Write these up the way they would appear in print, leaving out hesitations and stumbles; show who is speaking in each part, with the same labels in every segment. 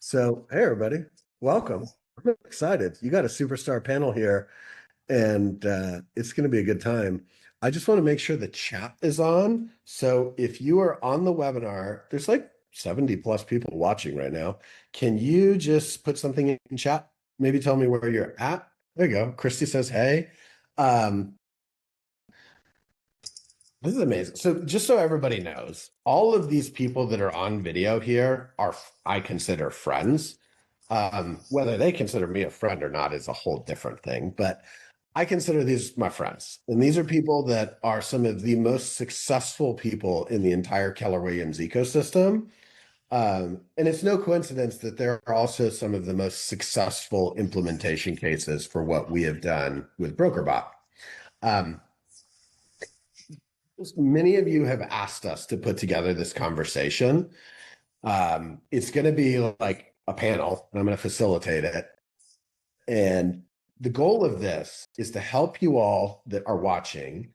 Speaker 1: So, hey, everybody, welcome. I'm excited. You got a superstar panel here, and it's going to be a good time. I just want to make sure the chat is on. So, if you are on the webinar, there's like 70 plus people watching right now. Can you just put something in chat? Maybe tell me where you're at. There you go. Christy says, hey. Um, this is amazing. So just so everybody knows, all of these people that are on video here are, I consider friends. Whether they consider me a friend or not is a whole different thing, but I consider these my friends. And these are people that are some of the most successful people in the entire Keller Williams ecosystem. And it's no coincidence that there are also some of the most successful implementation cases for what we have done with BrokerBot. Many of you have asked us to put together this conversation. It's going to be like a panel, and I'm going to facilitate it. And the goal of this is to help you all that are watching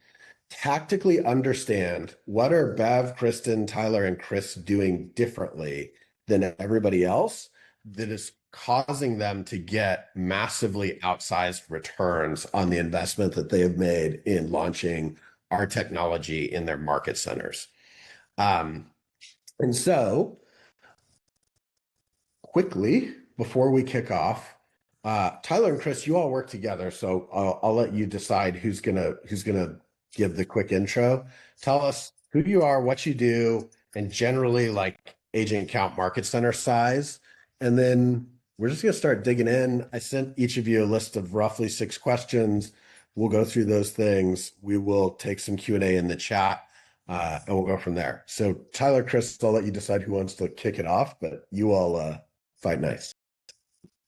Speaker 1: tactically understand what are Bev, Kristen, Tyler, and Chris doing differently than everybody else that is causing them to get massively outsized returns on the investment that they have made in launching our technology in their market centers. And so quickly, before we kick off, Tyler and Chris, you all work together, so I'll let you decide who's gonna give the quick intro. Tell us who you are, what you do, and generally like agent count, market center size, and then we're just gonna start digging in. I sent each of you a list of roughly 6 questions. We'll go through those things. We will take some Q&A in the chat, and we'll go from there. So Tyler, Chris, I'll let you decide who wants to kick it off, but you all fight nice.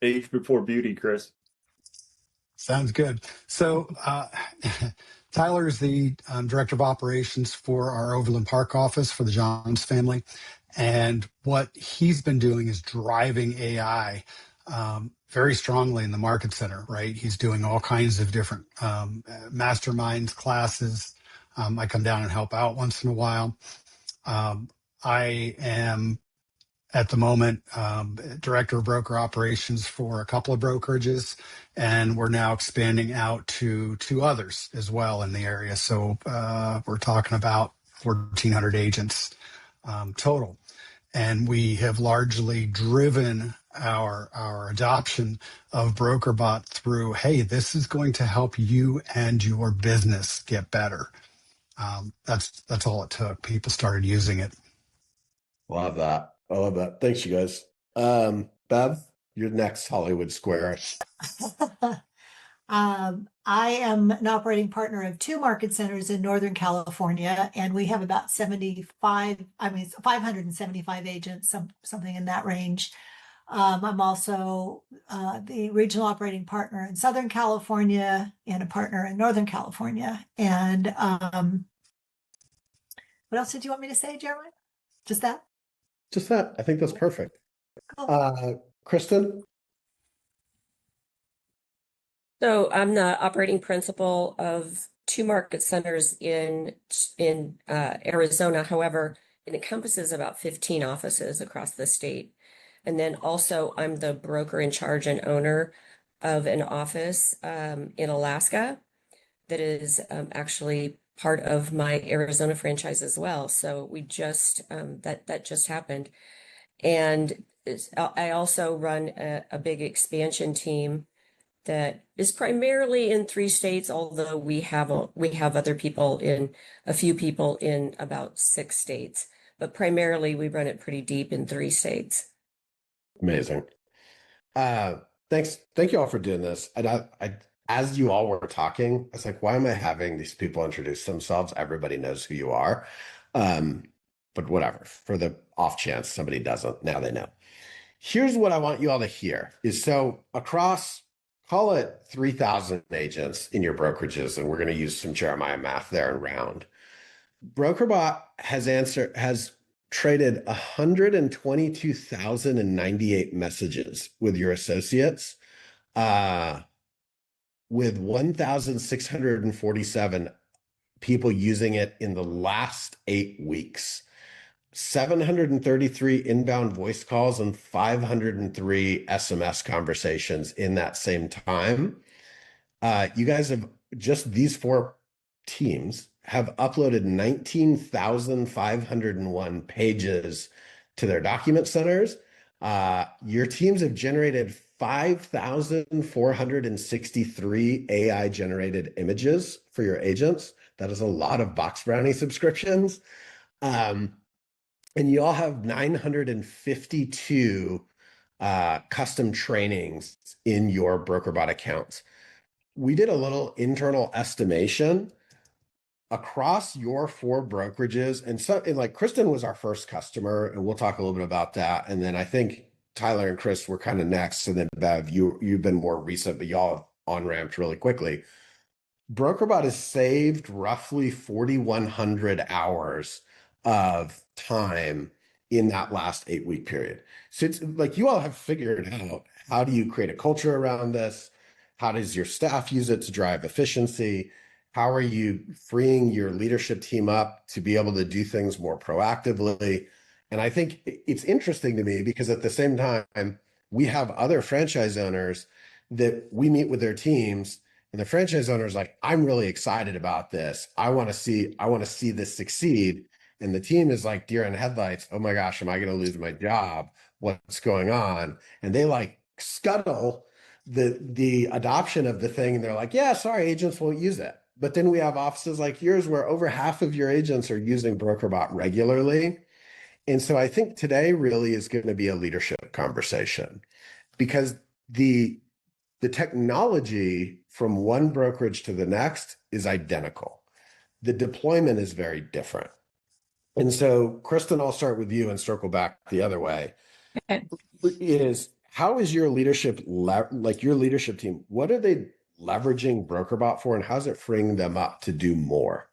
Speaker 2: Age before beauty, Chris.
Speaker 3: Sounds good. So Tyler is the director of operations for our Overland Park office for the Johns family. And what he's been doing is driving AI very strongly in the market center, right? He's doing all kinds of different masterminds, classes. I come down and help out once in a while. I am at the moment director of broker operations for a couple of brokerages, and we're now expanding out to 2 others as well in the area. So we're talking about 1,400 agents total. And we have largely driven our adoption of BrokerBot through, hey, this is going to help you and your business get better. That's all it took. People started using it.
Speaker 1: Love that. I love that. Thanks, you guys. Bev, you're next Hollywood Square.
Speaker 4: I am an operating partner of 2 market centers in Northern California, and we have about 575 agents, something in that range. I'm also the regional operating partner in Southern California and a partner in Northern California. And what else did you want me to say, Jeremiah? Just that?
Speaker 1: Just that. I think that's perfect.
Speaker 4: Cool.
Speaker 1: Kristen?
Speaker 5: So I'm the operating principal of 2 market centers in Arizona. However, it encompasses about 15 offices across the state. And then also I'm the broker in charge and owner of an office in Alaska that is actually part of my Arizona franchise as well. So we just that just happened. And I also run a big expansion team that is primarily in 3 states, although we have other people a few people in about 6 states, but primarily we run it pretty deep in 3 states.
Speaker 1: Amazing. Thanks. Thank you all for doing this. And I as you all were talking, I was like, why am I having these people introduce themselves? Everybody knows who you are. But whatever, for the off chance somebody doesn't, now they know. Here's what I want you all to hear is, so across, call it 3,000 agents in your brokerages, and we're going to use some Jeremiah math there and round. BrokerBot has traded 122,098 messages with your associates, with 1,647 people using it in the last 8 weeks. 733 inbound voice calls and 503 SMS conversations in that same time. You guys have just these four teams have uploaded 19,501 pages to their document centers. Your teams have generated 5,463 AI generated images for your agents. That is a lot of Box Brownie subscriptions. And you all have 952 custom trainings in your BrokerBot accounts. We did a little internal estimation across your four brokerages, and like Kristen was our first customer, and we'll talk a little bit about that. And then I think Tyler and Chris were kind of next, and then Bev, you've been more recent, but y'all have on-ramped really quickly. BrokerBot has saved roughly 4,100 hours of time in that last 8-week period. So it's like you all have figured out, how do you create a culture around this? How does your staff use it to drive efficiency? How are you freeing your leadership team up to be able to do things more proactively? And I think it's interesting to me because at the same time, we have other franchise owners that we meet with their teams, and the franchise owner is like, I'm really excited about this. I want to see this succeed. And the team is like deer in headlights. Oh my gosh, am I going to lose my job? What's going on? And they like scuttle the adoption of the thing. And they're like, yeah, sorry, agents won't use it. But then we have offices like yours where over half of your agents are using BrokerBot regularly. And so I think today really is going to be a leadership conversation, because the technology from one brokerage to the next is identical. The deployment is very different. And so, Kristen, I'll start with you and circle back the other way.
Speaker 5: Okay.
Speaker 1: How is your leadership, like your leadership team, what are they leveraging BrokerBot for, and how's it freeing them up to do more?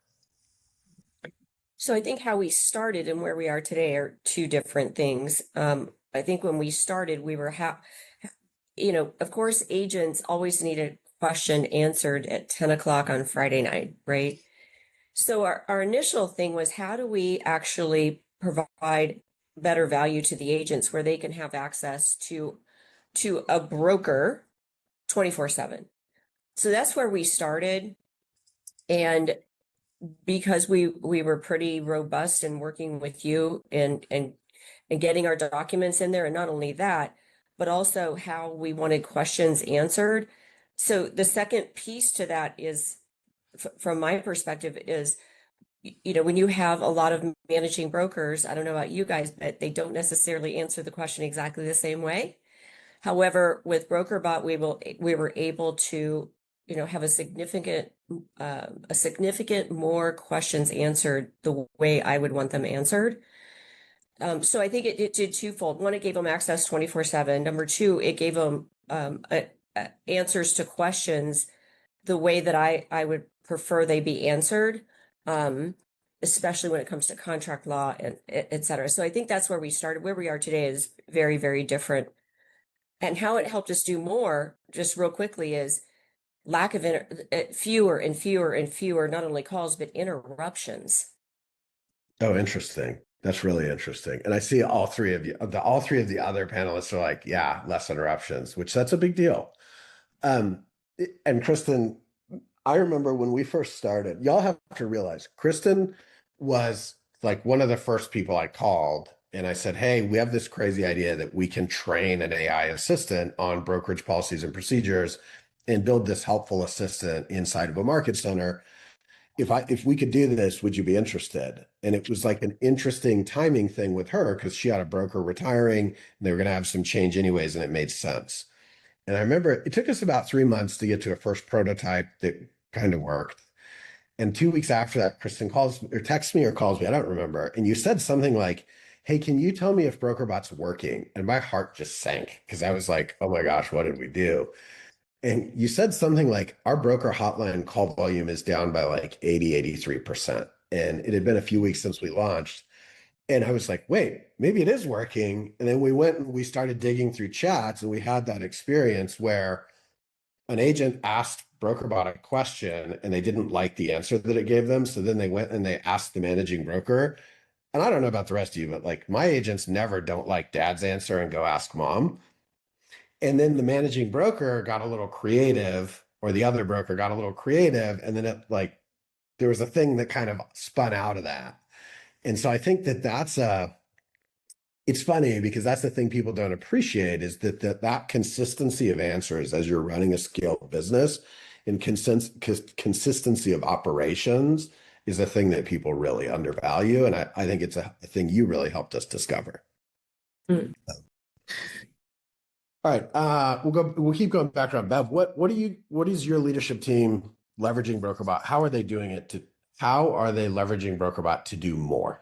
Speaker 5: So I think how we started and where we are today are two different things. I think when we started, we were, of course, agents always need a question answered at 10 o'clock on Friday night, right? So our initial thing was, how do we actually provide better value to the agents where they can have access to a broker 24/7? So that's where we started. And because we were pretty robust in working with you and getting our documents in there, and not only that, but also how we wanted questions answered. So the second piece to that is, from my perspective, is, when you have a lot of managing brokers, I don't know about you guys, but they don't necessarily answer the question exactly the same way. However, with BrokerBot, we were able to have a significant more questions answered the way I would want them answered. So I think it did twofold. One, it gave them access 24/7. Number two, it gave them answers to questions the way that I would prefer they be answered, especially when it comes to contract law and et cetera. So I think that's where we started. Where we are today is very, very different. And how it helped us do more, just real quickly, is lack of fewer and fewer and fewer, not only calls, but interruptions.
Speaker 1: Oh, interesting. That's really interesting. And I see all three of the other panelists are like, yeah, less interruptions, which that's a big deal. And Kristen, I remember when we first started, y'all have to realize Kristen was like one of the first people I called, and I said, hey, we have this crazy idea that we can train an AI assistant on brokerage policies and procedures and build this helpful assistant inside of a market center. If we could do this, would you be interested? And it was like an interesting timing thing with her, because she had a broker retiring and they were going to have some change anyways, and it made sense. And I remember it took us about 3 months to get to a first prototype that kind of worked. And 2 weeks after that, Kristen calls or texts me or calls me, I don't remember. And you said something like, hey, can you tell me if BrokerBot's working? And my heart just sank, because I was like, oh my gosh, what did we do? And you said something like, our broker hotline call volume is down by like 83%. And it had been a few weeks since we launched. And I was like, wait, maybe it is working. And then we went and we started digging through chats, and we had that experience where an agent asked BrokerBot a question and they didn't like the answer that it gave them. So then they went and they asked the managing broker, and I don't know about the rest of you, but like my agents never don't like dad's answer and go ask mom. And then the managing broker got a little creative, or the other broker got a little creative, and then it like there was a thing that kind of spun out of that. And so I think that it's funny because that's the thing people don't appreciate is that consistency of answers as you're running a scaled business and consistency of operations is a thing that people really undervalue. And I think it's a thing you really helped us discover.
Speaker 5: Mm.
Speaker 1: All right. We'll keep going back around. Bev, what is your leadership team leveraging BrokerBot? How are they leveraging BrokerBot to do more?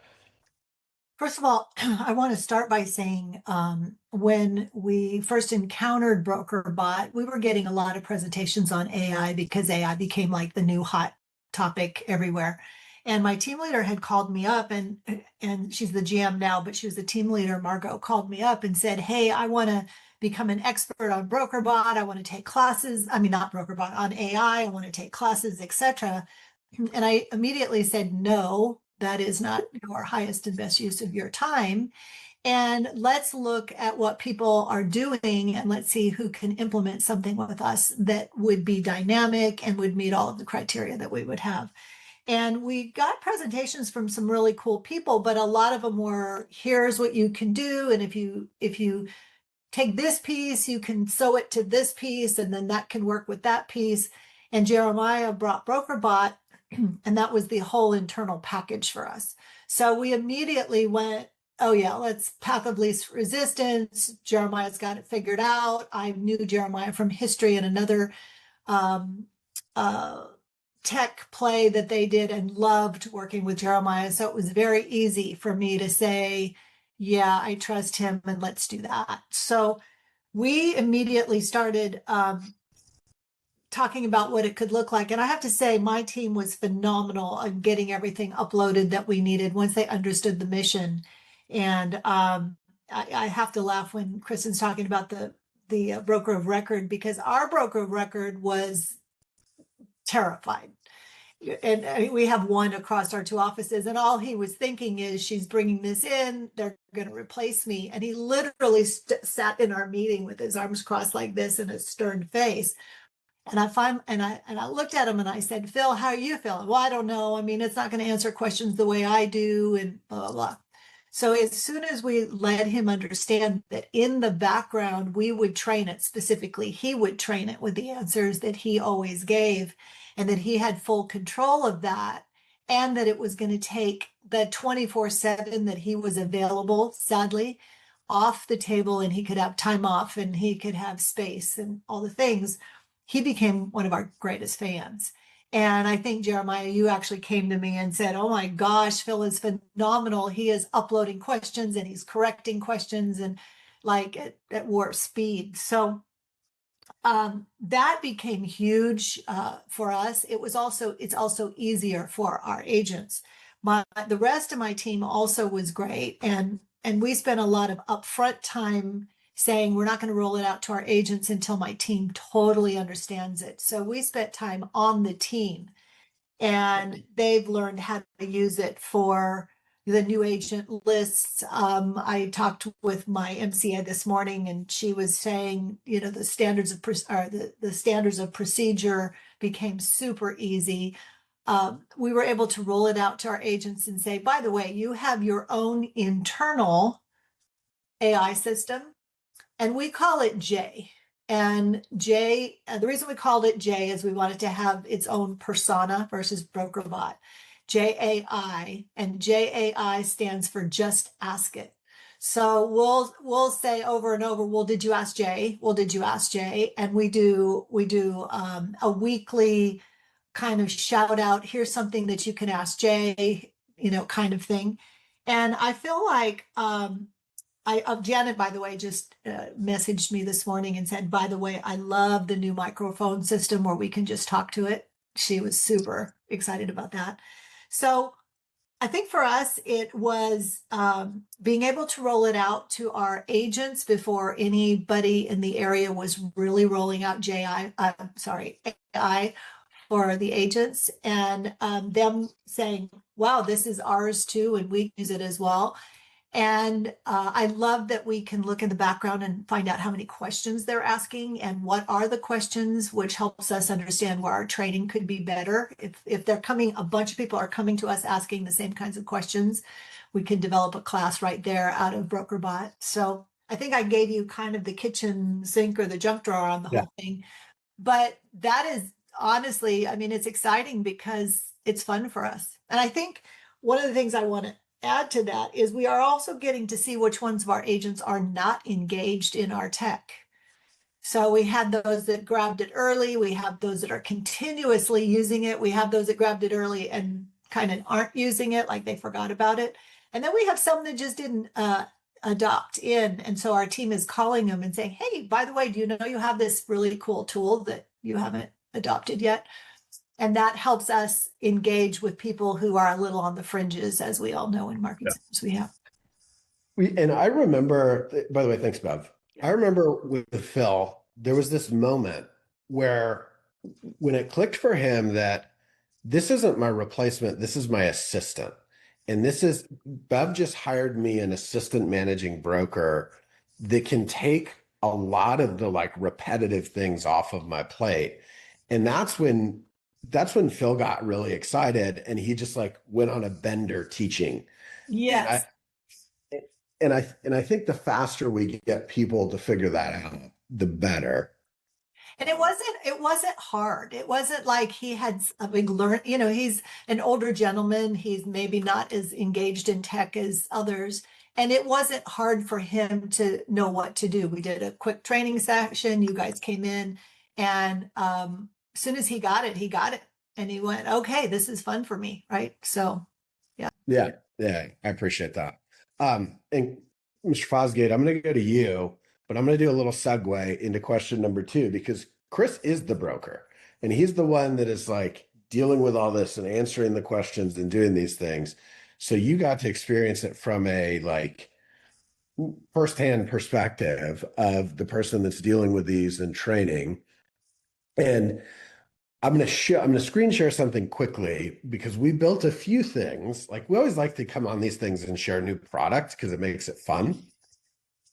Speaker 4: First of all, I want to start by saying when we first encountered BrokerBot, we were getting a lot of presentations on AI because AI became like the new hot topic everywhere. And my team leader had called me up, and she's the GM now, but she was the team leader. Margot called me up and said, "Hey, I want to become an expert on BrokerBot. I want to take classes. I mean, not BrokerBot, on AI. I want to take classes, etc." And I immediately said, "No, that is not your highest and best use of your time. And let's look at what people are doing and let's see who can implement something with us that would be dynamic and would meet all of the criteria that we would have." And we got presentations from some really cool people, but a lot of them were, here's what you can do. And if you take this piece, you can sew it to this piece, and then that can work with that piece. And Jeremiah brought BrokerBot, and that was the whole internal package for us. So we immediately went, oh yeah, let's path of least resistance. Jeremiah's got it figured out. I knew Jeremiah from history and another tech play that they did and loved working with Jeremiah. So it was very easy for me to say, yeah, I trust him and let's do that. So we immediately started talking about what it could look like. And I have to say, my team was phenomenal on getting everything uploaded that we needed once they understood the mission. And I have to laugh when Kristen's talking about the broker of record, because our broker of record was terrified. And we have one across our two offices, and all he was thinking is, she's bringing this in, they're going to replace me. And he literally sat in our meeting with his arms crossed like this and a stern face. And I looked at him and I said, "Phil, how are you feeling?" "Well, I don't know. I mean, it's not going to answer questions the way I do," and blah, blah, blah. So as soon as we let him understand that in the background, we would train it specifically, he would train it with the answers that he always gave, and that he had full control of that, and that it was going to take the 24/7 that he was available, sadly, off the table, and he could have time off and he could have space and all the things. He became one of our greatest fans. And I think, Jeremiah, you actually came to me and said, "Oh my gosh, Phil is phenomenal. He is uploading questions and he's correcting questions, and like at warp speed." So that became huge for us. It's also easier for our agents. The rest of my team also was great. And we spent a lot of upfront time saying, we're not going to roll it out to our agents until my team totally understands it. So we spent time on the team, and they've learned how to use it for the new agent lists. I talked with my MCA this morning, and she was saying, the standards of the standards of procedure became super easy. We were able to roll it out to our agents and say, by the way, you have your own internal AI system, and we call it J. And J, the reason we called it J is we wanted to have its own persona versus BrokerBot. JAI, and JAI stands for just ask it. So we'll say over and over, well, did you ask Jay? Well, did you ask Jay? And we do a weekly kind of shout out, here's something that you can ask Jay, kind of thing. And I feel like Janet, by the way, just messaged me this morning and said, by the way, I love the new microphone system where we can just talk to it. She was super excited about that. So I think for us, it was being able to roll it out to our agents before anybody in the area was really rolling out AI. for the agents, and them saying, wow, this is ours too, and we use it as well. And I love that we can look in the background and find out how many questions they're asking and what are the questions, which helps us understand where our training could be better. If they're coming, a bunch of people are coming to us asking the same kinds of questions, we can develop a class right there out of BrokerBot. So I think I gave you kind of the kitchen sink or the junk drawer on the whole thing. But that is honestly, I mean, it's exciting because it's fun for us. And I think one of the things I want to add to that is we are also getting to see which ones of our agents are not engaged in our tech. So we had those that grabbed it early. We have those that are continuously using it. We have those that grabbed it early and kind of aren't using it, like they forgot about it. And then we have some that just didn't adopt in. And so our team is calling them and saying, hey, by the way, do you know you have this really cool tool that you haven't adopted yet? And that helps us engage with people who are a little on the fringes, as we all know in market centers we have.
Speaker 1: And I remember, by the way, thanks, Bev. I remember with Phil, there was this moment where when it clicked for him that this isn't my replacement, this is my assistant. And this is, Bev just hired me an assistant managing broker that can take a lot of the like repetitive things off of my plate. And that's when Phil got really excited and he just like went on a bender teaching.
Speaker 4: Yes.
Speaker 1: And I think the faster we get people to figure that out, the better.
Speaker 4: And it wasn't hard. It wasn't like he had a big learn, he's an older gentleman. He's maybe not as engaged in tech as others. And it wasn't hard for him to know what to do. We did a quick training session. You guys came in and as soon as he got it. And he went, okay, this is fun for me. Right. So, yeah.
Speaker 1: Yeah. I appreciate that. And Mr. Fosgate, I'm going to go to you, but I'm going to do a little segue into question number 2, because Chris is the broker and he's the one that is like dealing with all this and answering the questions and doing these things. So you got to experience it from a like firsthand perspective of the person that's dealing with these and training. And I'm going to screen share something quickly because we built a few things. Like we always like to come on these things and share new product because it makes it fun.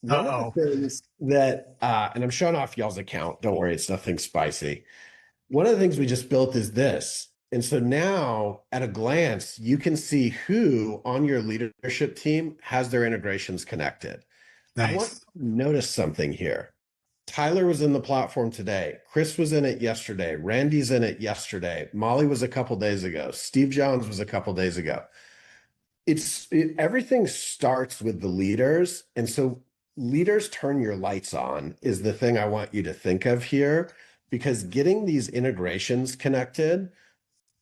Speaker 1: One of the things that, and I'm showing off y'all's account. Don't worry, it's nothing spicy. One of the things we just built is this. And so now at a glance, you can see who on your leadership team has their integrations connected.
Speaker 3: Nice.
Speaker 1: I want to notice something here. Tyler was in the platform today. Chris was in it yesterday. Randy's in it yesterday. Molly was a couple days ago. Steve Jones was a couple days ago. Everything starts with the leaders. And so leaders turn your lights on is the thing I want you to think of here, because getting these integrations connected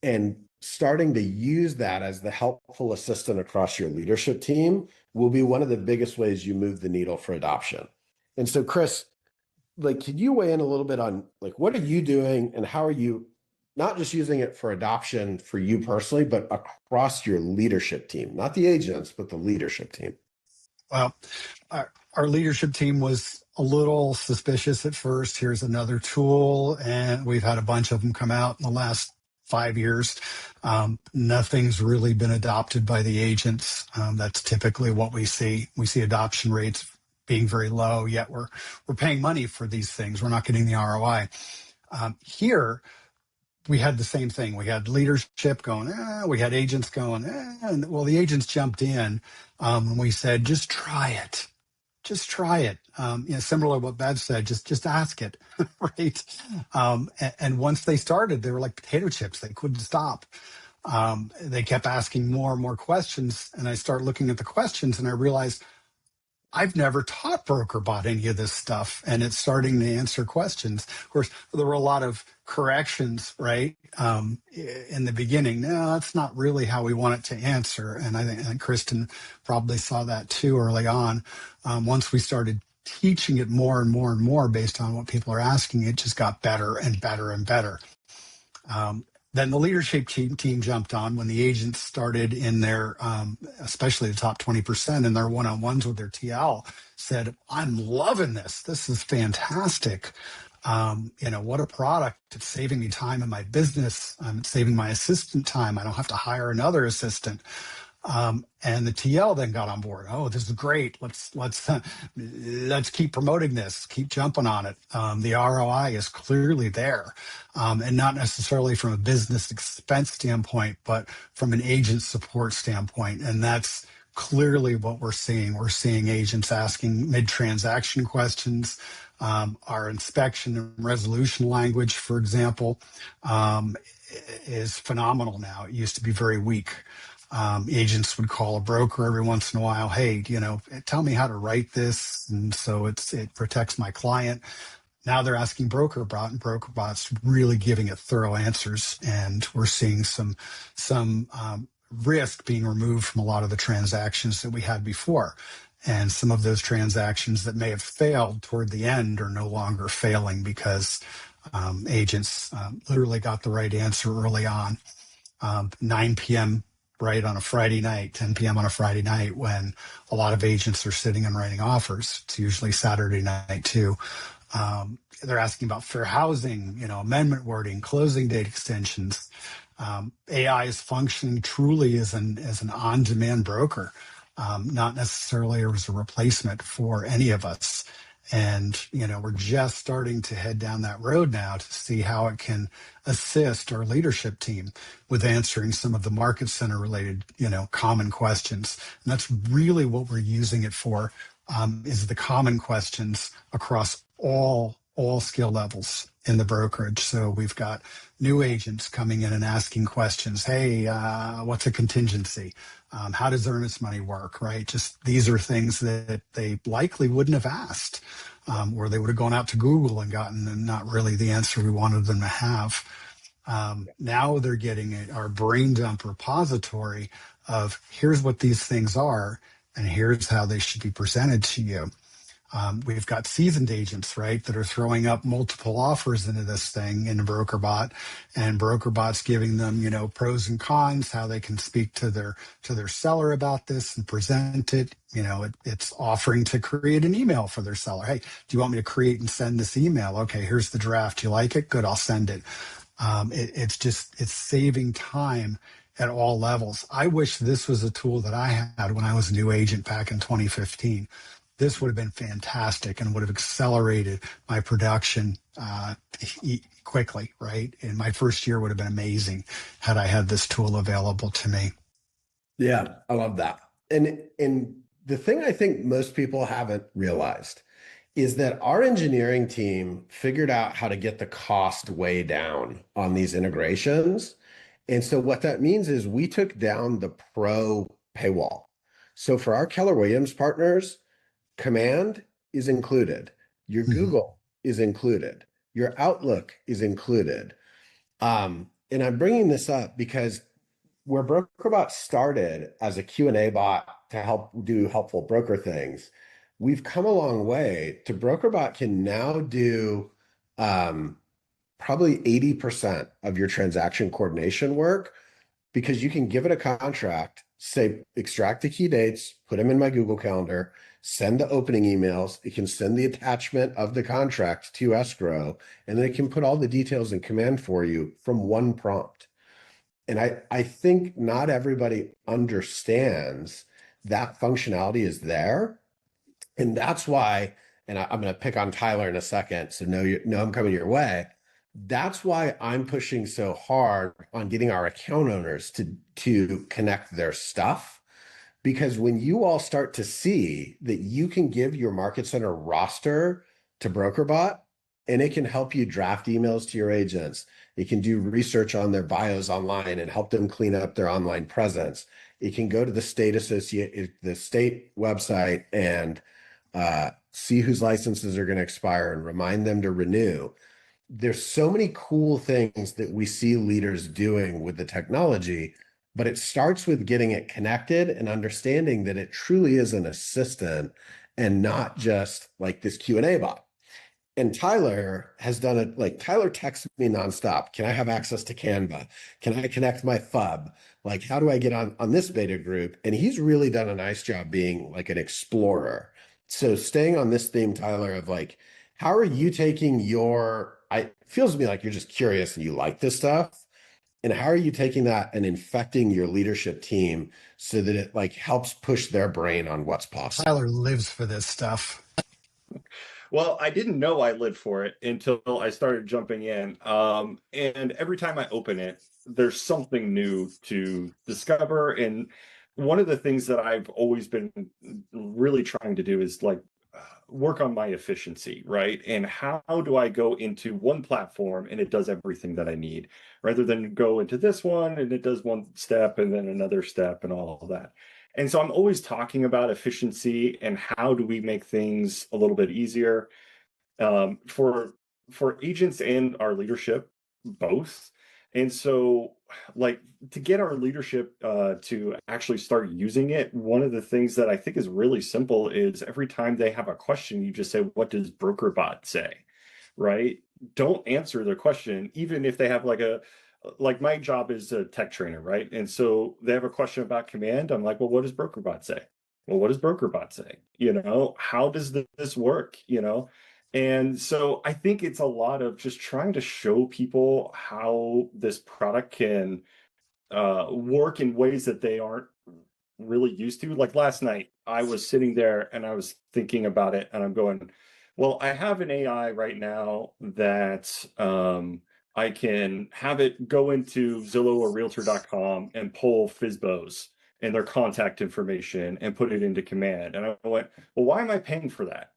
Speaker 1: and starting to use that as the helpful assistant across your leadership team will be one of the biggest ways you move the needle for adoption. And so, Chris, like, could you weigh in a little bit on like, what are you doing and how are you not just using it for adoption for you personally, but across your leadership team, not the agents, but the leadership team?
Speaker 3: Well, our leadership team was a little suspicious at first. Here's another tool, and we've had a bunch of them come out in the last 5 years. Nothing's really been adopted by the agents. That's typically what we see. We see adoption rates being very low, yet we're paying money for these things. We're not getting the ROI. Here, we had the same thing. We had leadership going, we had agents going, and well, the agents jumped in and we said, just try it. Just try it. Similar to what Bev said, just ask it, right? And once they started, they were like potato chips. They couldn't stop. They kept asking more and more questions. And I started looking at the questions and I realized I've never taught BrokerBot any of this stuff, and it's starting to answer questions. Of course, there were a lot of corrections, right, in the beginning. No, that's not really how we want it to answer. And I think Kristen probably saw that too early on. Once we started teaching it more and more and more based on what people are asking, it just got better and better and better. Then the leadership team jumped on when the agents started in their, especially the top 20% in their one-on-ones with their TL, said, I'm loving this. This is fantastic. What a product. It's saving me time in my business. It's saving my assistant time. I don't have to hire another assistant. And the TL then got on board. Oh, this is great. Let's keep promoting this. Keep jumping on it. The ROI is clearly there, and not necessarily from a business expense standpoint, but from an agent support standpoint. And that's clearly what we're seeing. We're seeing agents asking mid-transaction questions. Our inspection and resolution language, for example, is phenomenal now. It used to be very weak. Agents would call a broker every once in a while. Hey, tell me how to write this. And so it protects my client. Now they're asking BrokerBot, and BrokerBot's really giving it thorough answers. And we're seeing some risk being removed from a lot of the transactions that we had before. And some of those transactions that may have failed toward the end are no longer failing because agents literally got the right answer early on. 9 p.m. right on a Friday night, 10 p.m. on a Friday night when a lot of agents are sitting and writing offers. It's usually Saturday night too. They're asking about fair housing, amendment wording, closing date extensions. AI is functioning truly as an on-demand broker, not necessarily as a replacement for any of us. And, we're just starting to head down that road now to see how it can assist our leadership team with answering some of the market center related, common questions. And that's really what we're using it for, is the common questions across all skill levels in the brokerage. So we've got new agents coming in and asking questions. Hey, what's a contingency? How does earnest money work, right? Just these are things that they likely wouldn't have asked, or they would have gone out to Google and gotten not really the answer we wanted them to have. Now they're getting our brain dump repository of here's what these things are, and here's how they should be presented to you. We've got seasoned agents, right, that are throwing up multiple offers into this thing in BrokerBot, and BrokerBot's giving them, pros and cons, how they can speak to their seller about this and present it. It's offering to create an email for their seller. Hey, do you want me to create and send this email? Okay, here's the draft. You like it? Good, I'll send it. It's saving time at all levels. I wish this was a tool that I had when I was a new agent back in 2015. This would have been fantastic and would have accelerated my production quickly, right? And my first year would have been amazing had I had this tool available to me.
Speaker 1: Yeah, I love that. And the thing I think most people haven't realized is that our engineering team figured out how to get the cost way down on these integrations. And so what that means is we took down the pro paywall. So for our Keller Williams partners, Command is included. Your Google is included. Your Outlook is included. And I'm bringing this up because where BrokerBot started as a Q&A bot to help do helpful broker things, we've come a long way to BrokerBot can now do probably 80% of your transaction coordination work, because you can give it a contract, say, extract the key dates, put them in my Google Calendar, send the opening emails. It can send the attachment of the contract to escrow, and then it can put all the details in Command for you from one prompt. And I think not everybody understands that functionality is there. And that's why, and I'm going to pick on Tyler in a second, so know I'm coming your way. That's why I'm pushing so hard on getting our account owners to connect their stuff. Because when you all start to see that you can give your market center roster to BrokerBot, and it can help you draft emails to your agents, it can do research on their bios online and help them clean up their online presence. It can go to the state website and see whose licenses are going to expire and remind them to renew. There's so many cool things that we see leaders doing with the technology, but it starts with getting it connected and understanding that it truly is an assistant and not just like this Q&A bot. And Tyler has done it. Like, Tyler texts me nonstop. Can I have access to Canva? Can I connect my FUB? Like, how do I get on this beta group? And he's really done a nice job being like an explorer. So staying on this theme, Tyler, of like, how are you taking it feels to me like you're just curious and you like this stuff. And how are you taking that and infecting your leadership team so that it like helps push their brain on what's possible?
Speaker 3: Tyler lives for this stuff.
Speaker 2: Well, I didn't know I lived for it until I started jumping in. And every time I open it, there's something new to discover. And one of the things that I've always been really trying to do is like work on my efficiency, right? And how do I go into one platform and it does everything that I need, rather than go into this one and it does one step and then another step and all of that. And so I'm always talking about efficiency and how do we make things a little bit easier for agents and our leadership both. And so, like, to get our leadership to actually start using it, one of the things that I think is really simple is every time they have a question, you just say, "What does BrokerBot say?" Right? Don't answer the question, even if they have like my job is a tech trainer, right? And so they have a question about command. I'm like, well, what does BrokerBot say? Well, what does BrokerBot say? How does this work? And so I think it's a lot of just trying to show people how this product can work in ways that they aren't really used to. Like last night, I was sitting there and I was thinking about it and I'm going, well, I have an AI right now that I can have it go into Zillow or Realtor.com and pull FSBOs and their contact information and put it into command. And I went, well, why am I paying for that?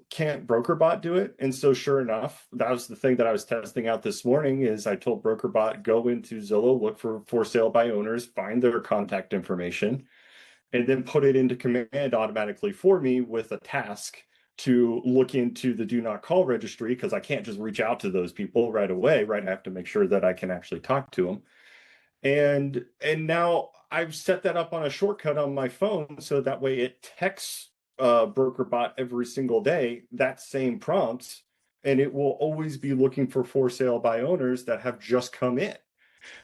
Speaker 2: Can't BrokerBot do it? And so sure enough, that was the thing that I was testing out this morning is I told BrokerBot, go into Zillow, look for sale by owners, find their contact information, and then put it into command automatically for me with a task to look into the do not call registry, because I can't just reach out to those people right away, right? I have to make sure that I can actually talk to them. And now I've set that up on a shortcut on my phone so that way it texts BrokerBot every single day that same prompt, and it will always be looking for sale by owners that have just come in,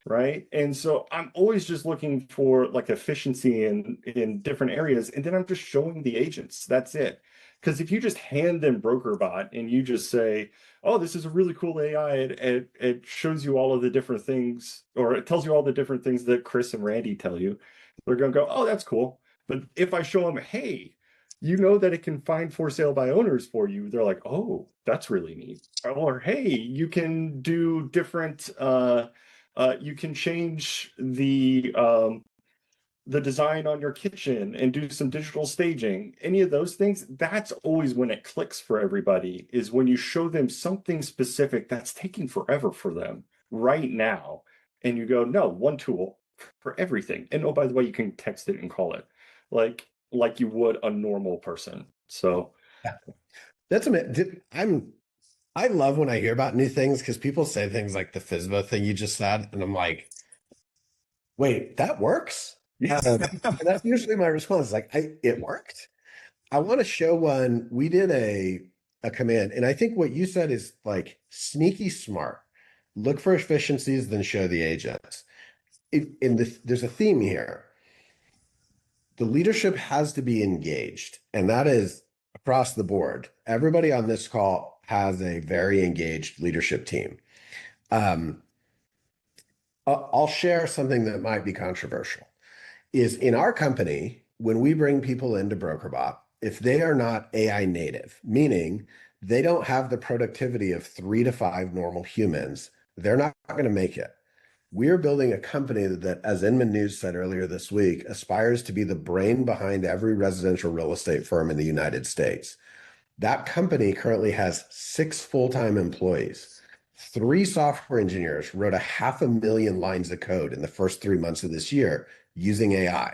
Speaker 2: right? And so I'm always just looking for like efficiency in different areas, and then I'm just showing the agents. That's it. Because if you just hand them BrokerBot and you just say, oh, this is a really cool AI, it shows you all of the different things, or it tells you all the different things that Chris and Randy tell you, they're going to go, oh, that's cool. But if I show them, hey, you know that it can find for sale by owners for you, they're like, oh, that's really neat. Or, hey, you can do different, you can change the design on your kitchen and do some digital staging, any of those things. That's always when it clicks for everybody, is when you show them something specific that's taking forever for them right now. And you go, no, one tool for everything. And oh, by the way, you can text it and call it like you would a normal person. So
Speaker 1: that's I love when I hear about new things, because people say things like the FSBO thing you just said, and I'm like, wait, that works?
Speaker 2: yeah.
Speaker 1: And that's usually my response. Like, it worked. I want to show one. We did a command, and I think what you said is like sneaky smart. Look for efficiencies, then show the agents. There's a theme here. The leadership has to be engaged, and that is across the board. Everybody on this call has a very engaged leadership team. I'll share something that might be controversial. Is in our company, when we bring people into BrokerBot, if they are not AI native, meaning they don't have the productivity of 3 to 5 normal humans, they're not going to make it. We're building a company that, as Inman News said earlier this week, aspires to be the brain behind every residential real estate firm in the United States. That company currently has 6 full-time employees. 3 software engineers wrote 500,000 lines of code in the first 3 months of this year using AI.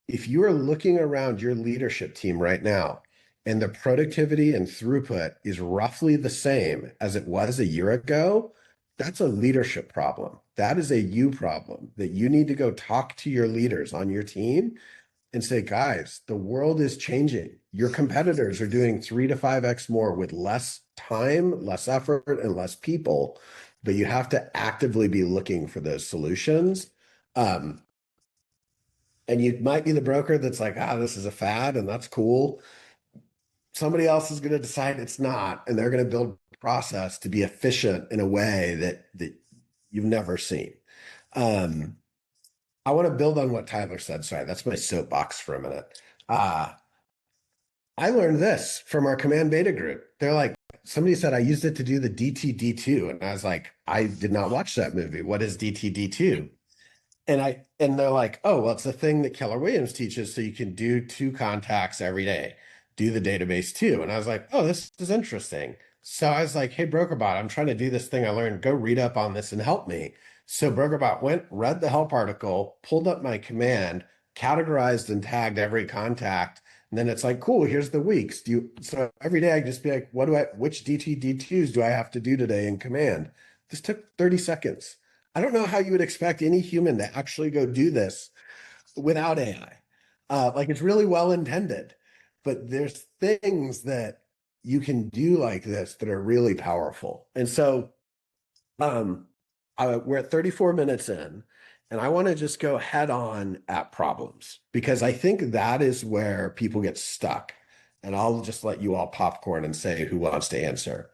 Speaker 1: If you are looking around your leadership team right now and the productivity and throughput is roughly the same as it was a year ago, that's a leadership problem. That is a you problem that you need to go talk to your leaders on your team and say, guys, the world is changing. Your competitors are doing 3 to 5x more with less time, less effort, and less people, but you have to actively be looking for those solutions. And you might be the broker that's like, this is a fad, and that's cool. somebody else is going to decide it's not, and they're going to build a process to be efficient in a way that you've never seen. I want to build on what Tyler said. Sorry, that's my soapbox for a minute. I learned this from our command beta group. They're like, somebody said I used it to do the DTD2. And I was like, I did not watch that movie. What is DTD2? And they're like, oh, well, it's the thing that Keller Williams teaches. So you can do 2 contacts every day, do the database too. And I was like, oh, this is interesting. So I was like, hey, BrokerBot, I'm trying to do this thing I learned. Go read up on this and help me. So BrokerBot went, read the help article, pulled up my command, categorized and tagged every contact. And then it's like, cool, here's the weeks. So every day I just be like, which DTD2s do I have to do today in command? This took 30 seconds. I don't know how you would expect any human to actually go do this without AI. Like, it's really well intended, but there's things that you can do like this that are really powerful. And so we're at 34 minutes in, and I want to just go head on at problems, because I think that is where people get stuck. And I'll just let you all popcorn and say who wants to answer.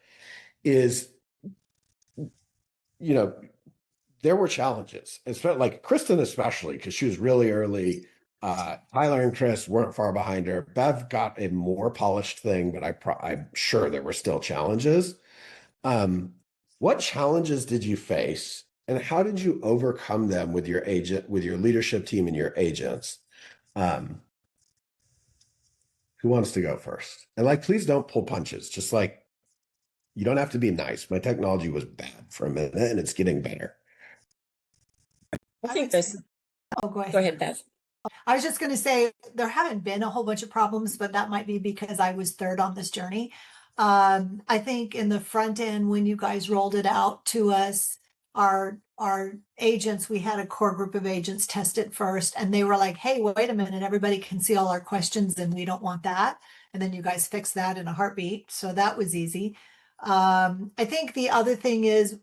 Speaker 1: There were challenges, like Kristen, especially because she was really early. Tyler and Chris weren't far behind her. Bev got a more polished thing, but I'm sure there were still challenges. What challenges did you face, and how did you overcome them with your leadership team and your agents? Who wants to go first? And please don't pull punches. Just you don't have to be nice. My technology was bad for a minute, and it's getting better.
Speaker 5: I think this.
Speaker 4: Oh, go ahead.
Speaker 5: Go ahead, Beth.
Speaker 4: I was just going to say there haven't been a whole bunch of problems, but that might be because I was third on this journey. I think in the front end, when you guys rolled it out to us, our agents, we had a core group of agents test it first, and they were like, hey, wait a minute, everybody can see all our questions and we don't want that. And then you guys fixed that in a heartbeat. So that was easy. I think the other thing is,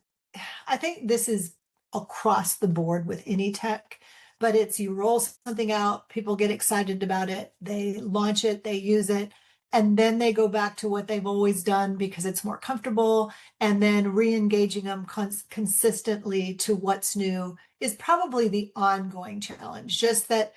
Speaker 4: I think this is across the board with any tech, but it's you roll something out, people get excited about it, they launch it, they use it, and then they go back to what they've always done because it's more comfortable, and then re-engaging them consistently to what's new is probably the ongoing challenge. Just that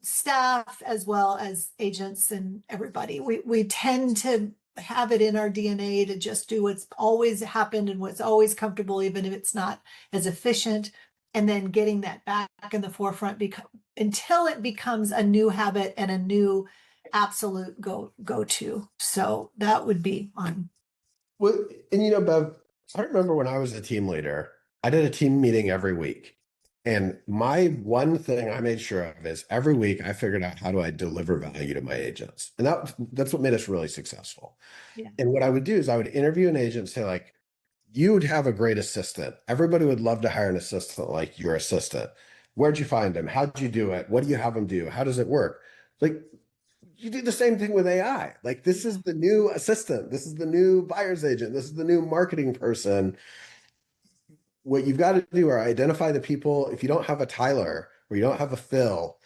Speaker 4: staff as well as agents and everybody, we tend to have it in our DNA to just do what's always happened and what's always comfortable, even if it's not as efficient, and then getting that back in the forefront until it becomes a new habit and a new absolute go-to. So that would be on.
Speaker 1: Well, and Bev, I remember when I was a team leader, I did a team meeting every week. And my one thing I made sure of is every week I figured out, how do I deliver value to my agents? And that's what made us really successful.
Speaker 4: Yeah.
Speaker 1: And what I would do is I would interview an agent and say, you would have a great assistant. Everybody would love to hire an assistant like your assistant. Where'd you find him? How'd you do it? What do you have him do? How does it work? You do the same thing with AI. This is the new assistant. This is the new buyer's agent. This is the new marketing person. What you've got to do are identify the people. If you don't have a Tyler, or you don't have a Phil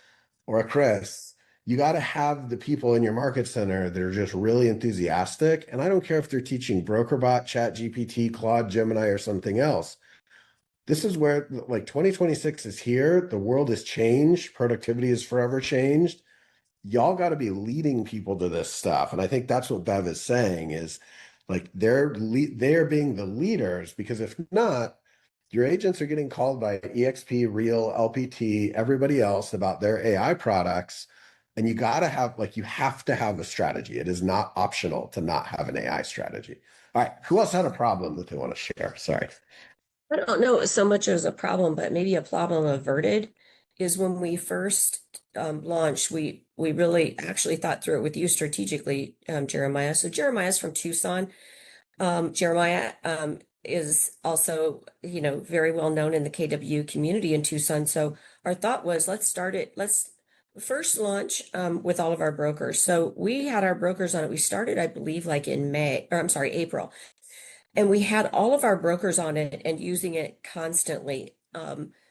Speaker 1: or a Chris, you got to have the people in your market center that are just really enthusiastic. And I don't care if they're teaching BrokerBot, ChatGPT, Claude, Gemini, or something else. This is where 2026 is here. The world has changed. Productivity is forever changed. Y'all got to be leading people to this stuff. And I think that's what Bev is saying is they're being the leaders, because if not, your agents are getting called by EXP, Real, LPT, everybody else about their AI products. And you got to have, you have to have a strategy. It is not optional to not have an AI strategy. All right. Who else had a problem that they want to share? Sorry.
Speaker 5: I don't know so much as a problem, but maybe a problem averted is when we first launched, we really actually thought through it with you strategically, Jeremiah. So Jeremiah's from Tucson. Jeremiah is also, very well known in the KW community in Tucson. So our thought was, let's first launch with all of our brokers. So we had our brokers on it. We started, I believe, in April. And we had all of our brokers on it and using it constantly.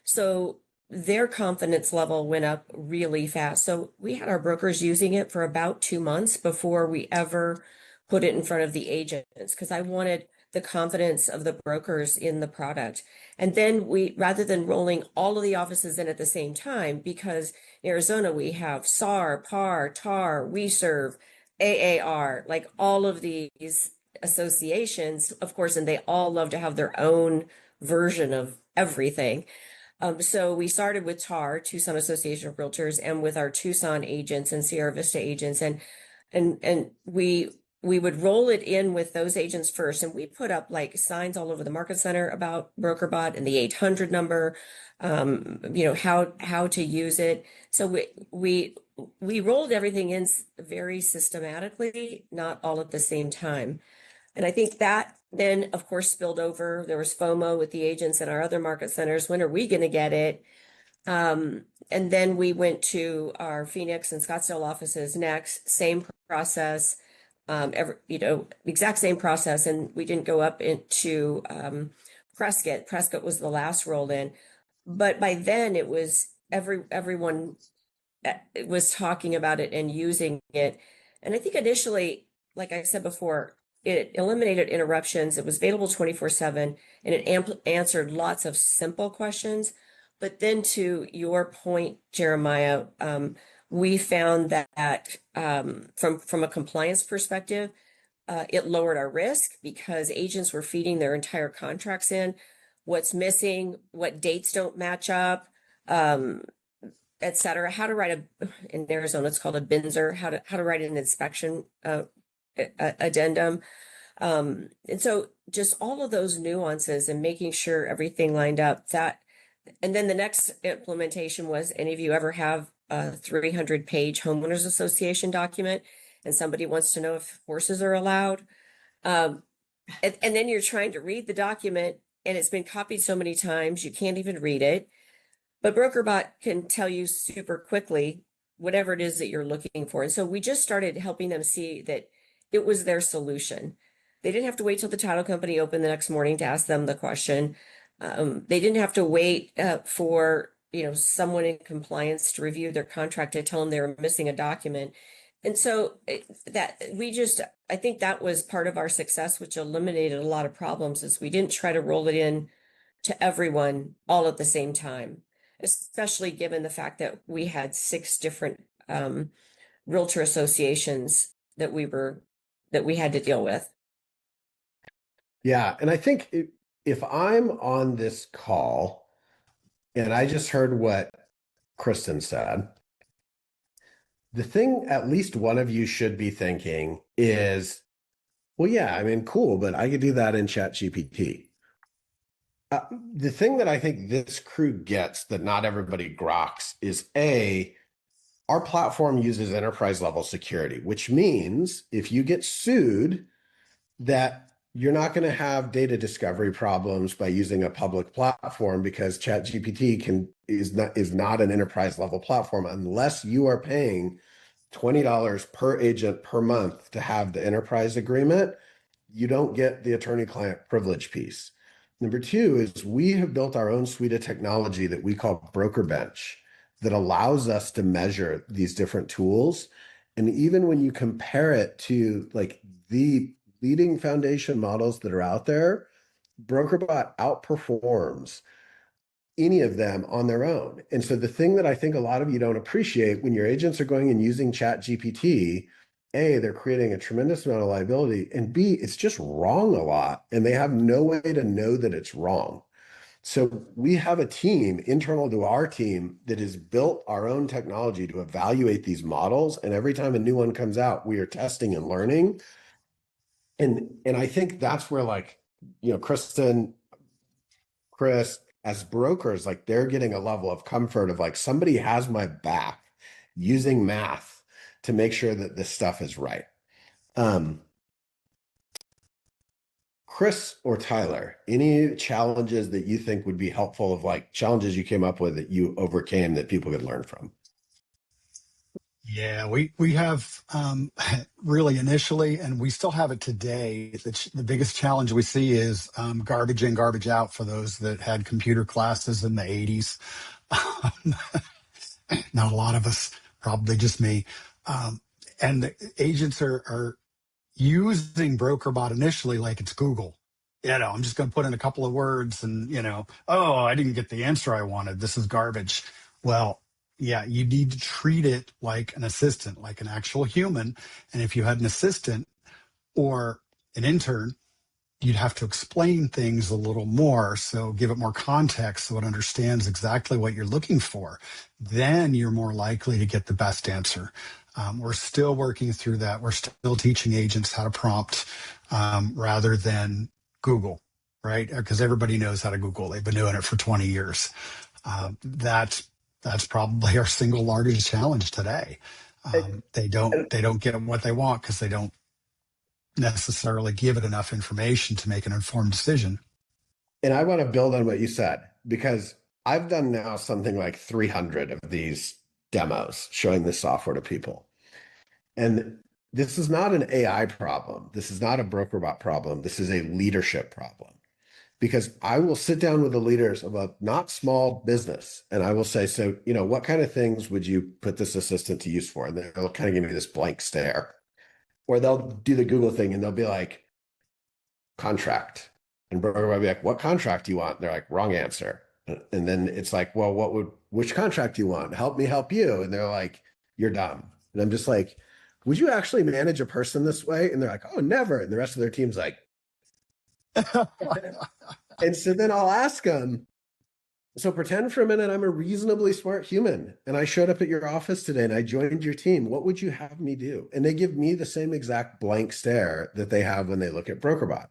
Speaker 5: So their confidence level went up really fast. So we had our brokers using it for about 2 months before we ever put it in front of the agents, because I wanted the confidence of the brokers in the product. And then we, rather than rolling all of the offices in at the same time, because in Arizona we have SAR, PAR, TAR, we serve AAR, like all of these associations, of course, and they all love to have their own version of everything. So we started with TAR, Tucson Association of Realtors, and with our Tucson agents and Sierra Vista agents, and we would roll it in with those agents first, and we put up like signs all over the market center about BrokerBot and the 800 number, how to use it. So we rolled everything in very systematically, not all at the same time. And I think that then, of course, spilled over. There was FOMO with the agents in our other market centers. When are we going to get it? And then we went to our Phoenix and Scottsdale offices next, same process, exact same process. And we didn't go up into Prescott. Prescott was the last rolled in. But by then it was everyone was talking about it and using it. And I think initially, like I said before, it eliminated interruptions. It was available 24/7, and it answered lots of simple questions. But then, to your point, Jeremiah, we found that from a compliance perspective, it lowered our risk because agents were feeding their entire contracts in, what's missing, what dates don't match up, et cetera. How to write in Arizona, it's called a BINSR, how to write an inspection addendum. And so just all of those nuances and making sure everything lined up, and then the next implementation was, any of you ever have a 300-page homeowners association document and somebody wants to know if horses are allowed? And then you're trying to read the document and it's been copied so many times, you can't even read it. But BrokerBot can tell you super quickly whatever it is that you're looking for. And so we just started helping them see that it was their solution. They didn't have to wait till the title company opened the next morning to ask them the question. They didn't have to wait for someone in compliance to review their contract to tell them they were missing a document. And so I think that was part of our success, which eliminated a lot of problems, is we didn't try to roll it in to everyone all at the same time, especially given the fact that we had 6 different realtor associations that we had to deal with.
Speaker 1: Yeah. And I think if I'm on this call and I just heard what Kristen said, the thing at least one of you should be thinking is, well, yeah, I mean, cool, but I could do that in ChatGPT. The thing that I think this crew gets that not everybody groks is our platform uses enterprise level security, which means if you get sued, that you're not going to have data discovery problems by using a public platform, because ChatGPT is not an enterprise level platform unless you are paying $20 per agent per month to have the enterprise agreement. You don't get the attorney-client privilege piece. Number 2 is we have built our own suite of technology that we call BrokerBench that allows us to measure these different tools. And even when you compare it to like the leading foundation models that are out there, BrokerBot outperforms any of them on their own. And so the thing that I think a lot of you don't appreciate when your agents are going and using ChatGPT, A, they're creating a tremendous amount of liability, and B, it's just wrong a lot, and they have no way to know that it's wrong. So we have a team internal to our team that has built our own technology to evaluate these models. And every time a new one comes out, we are testing and learning. And I think that's where, like, Kristen, Chris, as brokers, like, they're getting a level of comfort of like, somebody has my back using math to make sure that this stuff is right. Chris or Tyler, any challenges that you think would be helpful, of like challenges you came up with that you overcame that people could learn from?
Speaker 3: Yeah, we have really initially, and we still have it today. The biggest challenge we see is garbage in, garbage out for those that had computer classes in the 80s. Not a lot of us, probably just me. And the agents are using BrokerBot initially like it's Google. I'm just going to put in a couple of words and, oh, I didn't get the answer I wanted. This is garbage. Well, yeah, you need to treat it like an assistant, like an actual human. And if you had an assistant or an intern, you'd have to explain things a little more. So give it more context so it understands exactly what you're looking for. Then you're more likely to get the best answer. We're still working through that. We're still teaching agents how to prompt rather than Google, right? Because everybody knows how to Google. They've been doing it for 20 years. That's probably our single largest challenge today. They don't get what they want because they don't necessarily give it enough information to make an informed decision.
Speaker 1: And I want to build on what you said, because I've done now something like 300 of these demos showing this software to people. And this is not an AI problem. This is not a BrokerBot problem. This is a leadership problem. Because I will sit down with the leaders of a not small business and I will say, so, what kind of things would you put this assistant to use for? And they'll kind of give me this blank stare. Or they'll do the Google thing and they'll be like, contract. And broker will be like, what contract do you want? And they're like, wrong answer. And then it's like, well, which contract do you want? Help me help you. And they're like, you're dumb. And I'm just like, would you actually manage a person this way? And they're like, oh, never. And the rest of their team's like, and so then I'll ask them, so pretend for a minute I'm a reasonably smart human and I showed up at your office today and I joined your team. What would you have me do? And they give me the same exact blank stare that they have when they look at BrokerBot.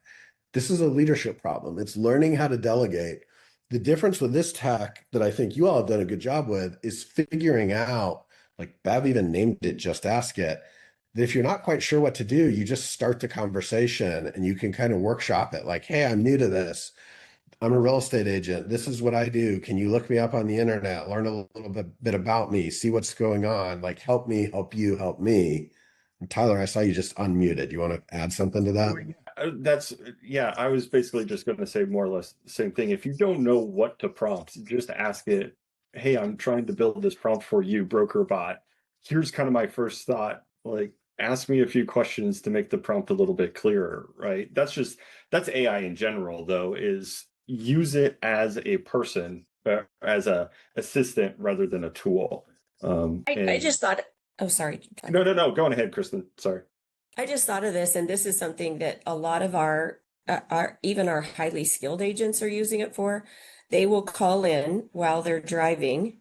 Speaker 1: This is a leadership problem. It's learning how to delegate. The difference with this tech that I think you all have done a good job with is figuring out, like Bev even named it, just ask it, that if you're not quite sure what to do, you just start the conversation and you can kind of workshop it. Like, hey, I'm new to this. I'm a real estate agent. This is what I do. Can you look me up on the internet, learn a little bit about me, see what's going on? Like, help me, help you, help me. And Tyler, I saw you just unmuted. You want to add something to that?
Speaker 2: I was basically just going to say more or less the same thing. If you don't know what to prompt, just ask it, hey, I'm trying to build this prompt for you, BrokerBot. Here's kind of my first thought. Like, ask me a few questions to make the prompt a little bit clearer, right? That's AI in general, though, is use it as a person, as a assistant rather than a tool.
Speaker 5: I just thought, oh, sorry.
Speaker 2: No. Go on ahead, Kristen. Sorry.
Speaker 5: I just thought of this, and this is something that a lot of even our highly skilled agents are using it for. They will call in while they're driving,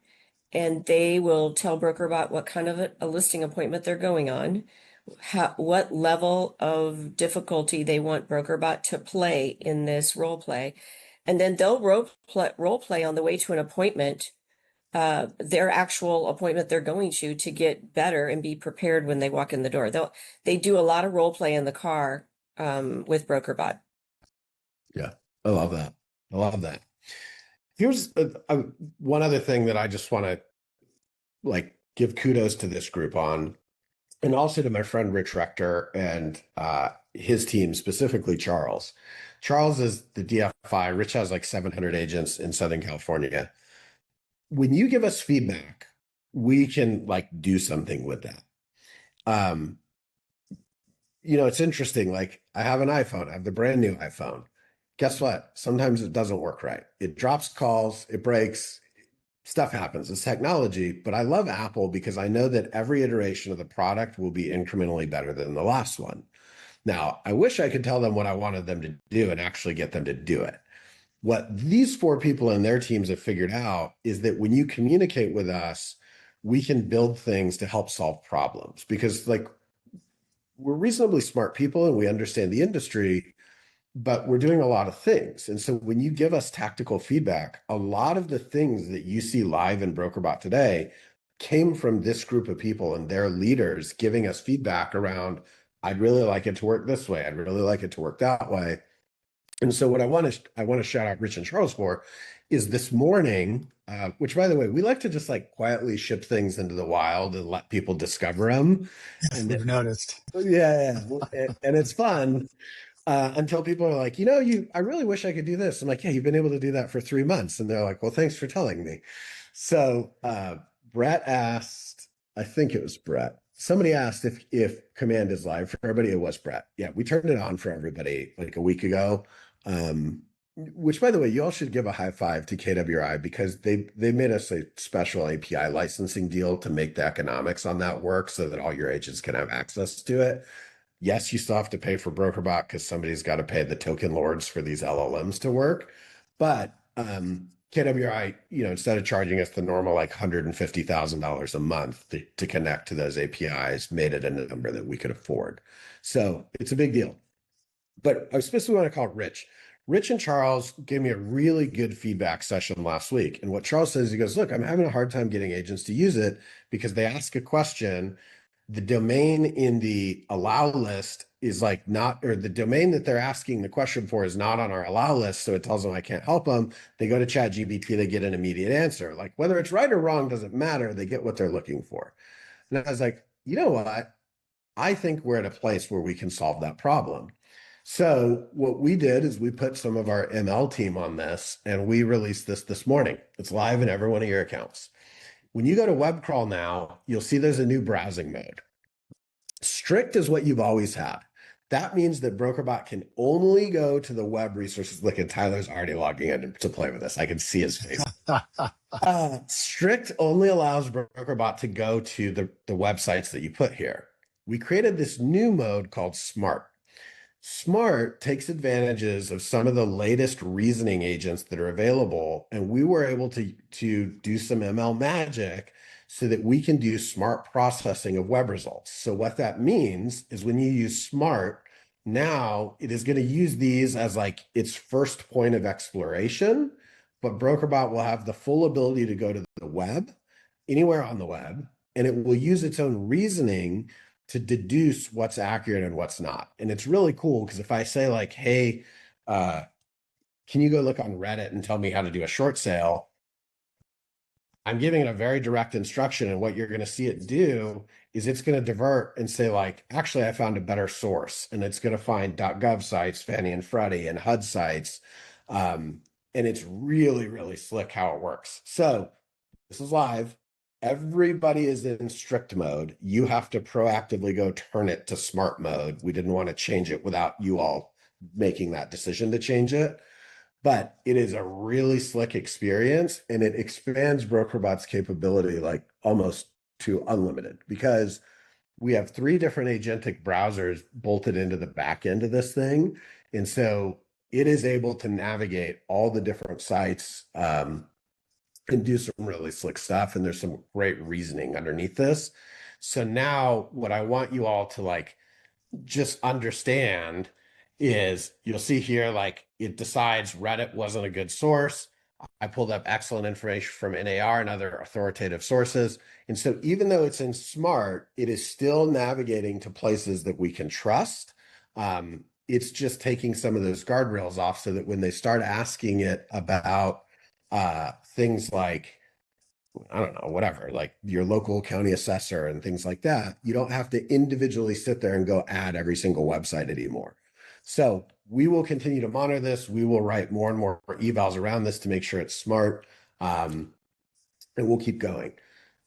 Speaker 5: and they will tell BrokerBot what kind of a listing appointment they're going on, what level of difficulty they want BrokerBot to play in this role play. And then they'll role play on the way to an appointment, their actual appointment they're going to get better and be prepared when they walk in the door. They do a lot of role play in the car with BrokerBot.
Speaker 1: Yeah, I love that. Here's one other thing that I just want to give kudos to this group on, and also to my friend Rich Rector and his team, specifically Charles. Charles is the DFI. Rich has like 700 agents in Southern California. When you give us feedback, we can do something with that. It's interesting. Like, I have an iPhone. I have the brand new iPhone. Guess what? Sometimes it doesn't work right. It drops calls, it breaks, stuff happens. It's technology, but I love Apple because I know that every iteration of the product will be incrementally better than the last one. Now, I wish I could tell them what I wanted them to do and actually get them to do it. What these 4 people and their teams have figured out is that when you communicate with us, we can build things to help solve problems, because we're reasonably smart people and we understand the industry, but we're doing a lot of things. And so when you give us tactical feedback, a lot of the things that you see live in BrokerBot today came from this group of people and their leaders giving us feedback around, I'd really like it to work this way. I'd really like it to work that way. And so what I want to shout out Rich and Charles for is this morning, which, by the way, we like to just quietly ship things into the wild and let people discover them.
Speaker 3: Yes, and they've noticed.
Speaker 1: Yeah. And it's fun until people are like, I really wish I could do this. I'm like, yeah, you've been able to do that for 3 months. And they're like, well, thanks for telling me. So Brett asked, I think it was Brett. Somebody asked if command is live for everybody. It was Brett. Yeah, we turned it on for everybody like a week ago. Which, by the way, you all should give a high five to KWI because they made us a special API licensing deal to make the economics on that work so that all your agents can have access to it. Yes, you still have to pay for BrokerBot because somebody's got to pay the token lords for these LLMs to work. But KWI, instead of charging us the normal like $150,000 a month to connect to those APIs, made it a number that we could afford. So it's a big deal. But I especially want to call it Rich. Rich and Charles gave me a really good feedback session last week. And what Charles says, he goes, look, I'm having a hard time getting agents to use it because they ask a question. The domain in the allow list is like not, or the domain that they're asking the question for is not on our allow list. So it tells them I can't help them. They go to ChatGPT, they get an immediate answer. Like whether it's right or wrong doesn't matter. They get what they're looking for. And I was like, you know what? I think we're at a place where we can solve that problem. So what we did is we put some of our ML team on this and we released this morning. It's live in every one of your accounts. When you go to web crawl now, you'll see there's a new browsing mode. Strict is what you've always had. That means that BrokerBot can only go to the web resources. Look, and Tyler's already logging in to play with this. I can see his face. Strict only allows BrokerBot to go to the websites that you put here. We created this new mode called Smart. Smart takes advantages of some of the latest reasoning agents that are available, and we were able to do some ML magic so that we can do smart processing of web results. So what that means is when you use Smart, now it is going to use these as like its first point of exploration, but BrokerBot will have the full ability to go to the web, anywhere on the web, and it will use its own reasoning to deduce what's accurate and what's not. And it's really cool because if I say like, hey, can you go look on Reddit and tell me how to do a short sale? I'm giving it a very direct instruction. And what you're going to see it do is it's going to divert and say like, actually, I found a better source. And it's going to find .gov sites, Fannie and Freddie and HUD sites. And it's really, really slick how it works. So this is live. Everybody is in strict mode. You have to proactively go turn it to smart mode. We didn't want to change it without you all making that decision to change it. But it is a really slick experience and it expands BrokerBot's capability like almost to unlimited because we have 3 different agentic browsers bolted into the back end of this thing. And so it is able to navigate all the different sites and do some really slick stuff. And there's some great reasoning underneath this. So now what I want you all to like just understand is you'll see here, like it decides Reddit wasn't a good source. I pulled up excellent information from NAR and other authoritative sources. And so even though it's in Smart, it is still navigating to places that we can trust. It's just taking some of those guardrails off so that when they start asking it about things like, I don't know, whatever, like your local county assessor and things like that, you don't have to individually sit there and go add every single website anymore. So we will continue to monitor this. We will write more and more evals around this to make sure it's smart. And we'll keep going.